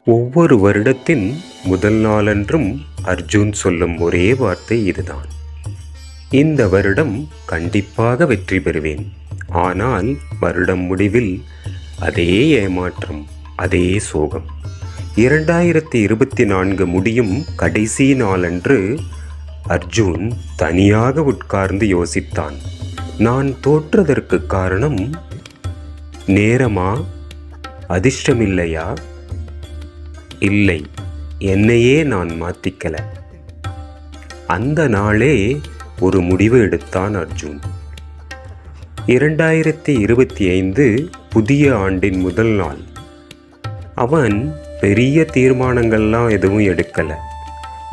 ஒவ்வொரு வருடத்தின் முதல் நாளன்றும் அர்ஜுன் சொல்லும் ஒரே வார்த்தை இதுதான். இந்த வருடம் கண்டிப்பாக வெற்றி பெறுவேன். ஆனால் வருடம் முடிவில் அதே ஏமாற்றம், அதே சோகம். 2024 முடியும் கடைசி நாளன்று அர்ஜுன் தனியாக உட்கார்ந்து யோசித்தான். நான் தோற்றதற்கு காரணம் நேரமா, அதிர்ஷ்டமில்லையா? இல்லை, என்னையே நான் மாத்திக்கல. அந்த நாளே ஒரு முடிவு எடுத்தான் அர்ஜுன். 2025 புதிய ஆண்டின் முதல் நாள். அவன் பெரிய தீர்மானங்கள்லாம் எதுவும் எடுக்கல.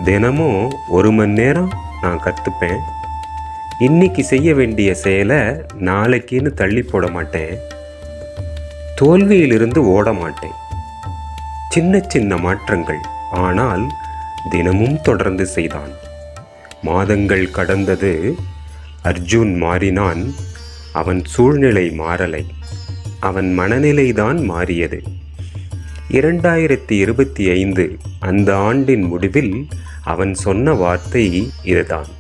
தினமும் 1 மணி நேரம் நான் கற்றுப்பேன். இன்னைக்கு செய்ய வேண்டிய செயலை நாளைக்குன்னு தள்ளி போட மாட்டேன். தோல்வியிலிருந்து ஓட மாட்டேன். சின்ன சின்ன மாற்றங்கள், ஆனால் தினமும் தொடர்ந்து செய்தான். மாதங்கள் கடந்தது. அர்ஜுன் மாறினான். அவன் சூழ்நிலை மாறலை, அவன் மனநிலைதான் மாறியது. 2025 அந்த ஆண்டின் முடிவில் அவன் சொன்ன வார்த்தை இதுதான்.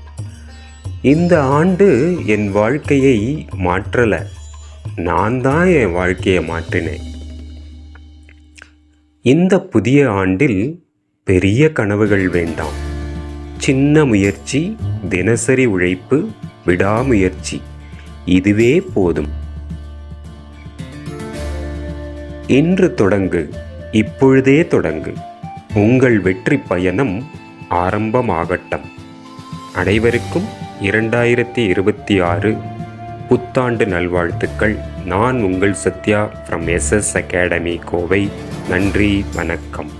இந்த ஆண்டு என் வாழ்க்கையை மாற்றல, நான் தான் என் வாழ்க்கையை மாற்றினேன். இந்த புதிய ஆண்டில் பெரிய கனவுகள் வேண்டாம். சின்ன முயற்சி, தினசரி உழைப்பு, விடாமுயற்சி, இதுவே போதும். இன்று தொடங்கு, இப்பொழுதே தொடங்கு. உங்கள் வெற்றி பயணம் ஆரம்பமாகட்டும். அனைவருக்கும் 2026 புத்தாண்டு நல்வாழ்த்துக்கள். நான் உங்கள் Sathya from SS academy Kovai. நன்றி, வணக்கம்.